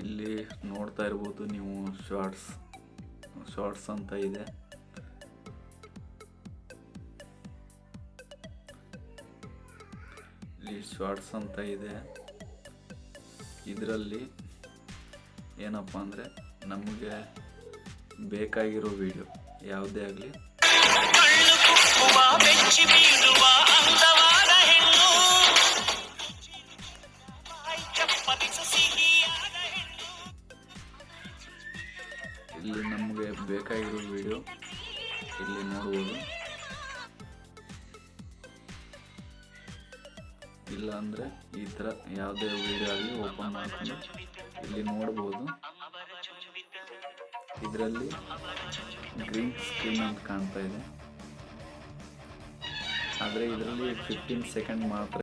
ಇಲ್ಲಿ ನೋಡ್ತಾ ಇರ್ಬೋದು ನೀವು ಶಾರ್ಟ್ಸ್ ಅಂತ ಇದೆ. ಇಲ್ಲಿ ಶಾರ್ಟ್ಸ್ ಅಂತ ಇದೆ. ಇದರಲ್ಲಿ ಏನಪ್ಪ ಅಂದರೆ ನಮಗೆ ಬೇಕಾಗಿರೋ ವಿಡಿಯೋ ಯಾವುದೇ ಆಗಲಿ ಇಲ್ಲಿ ನಮಗೆ ಬೇಕಾಗಿರೋ ವಿಡಿಯೋ ಇಲ್ಲಿ ನೋಡ್ಬೋದು. ಇಲ್ಲ ಅಂದರೆ ಈ ಥರ ಯಾವುದೇ ವಿಡಿಯೋ ಆಗಲಿ ಓಪನ್ ಮಾಡ್ಕೊಂಡು ಇಲ್ಲಿ ನೋಡ್ಬೋದು. ಇದರಲ್ಲಿ ಗ್ರೀನ್ ಸ್ಕ್ರೀನ್ ಅಂತ ಕಾಣ್ತಾ ಇದೆ, ಆದರೆ ಇದರಲ್ಲಿ 15 ಸೆಕೆಂಡ್ ಮಾತ್ರ